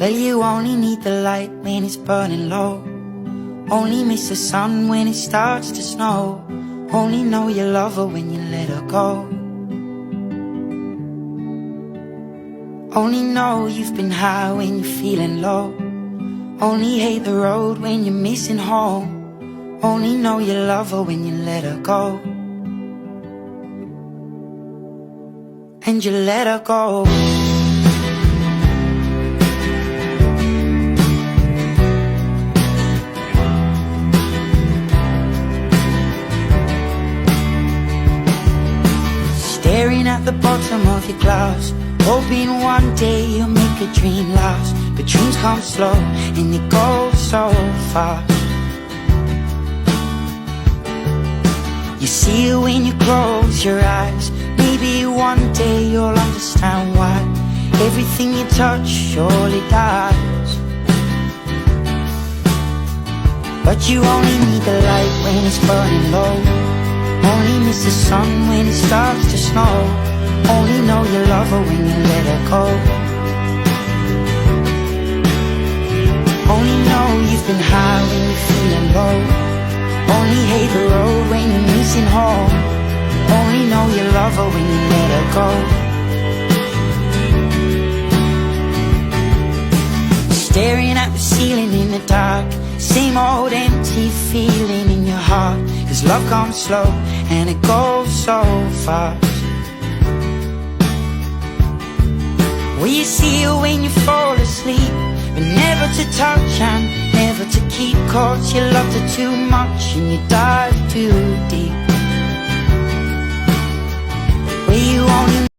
Well, you only need the light when it's burning low. Only miss the sun when it starts to snow. Only know you love her when you let her go. Only know you've been high when you're feeling low. Only hate the road when you're missing home. Only know you love her when you let her go. And you let her go. Staring at the bottom of your glass, hoping one day you'll make a dream last. But dreams come slow and they go so fast. You see it when you close your eyes. Maybe one day you'll understand why everything you touch surely dies. But you only need the light when it's burning low. Only miss the sun when it starts to snow. Only know you love her when you let her go. Only know you've been high when you're feeling low. Only hate the road when you're missing home. Only know you love her when you let her go. Staring at the ceiling in the dark, same old empty feeling in your heart. 'Cause love comes slow and it goes so fast. Well, you see her when you fall asleep, but never to touch and never to keep. 'Cause you loved her too much and you dive too deep. Well, you only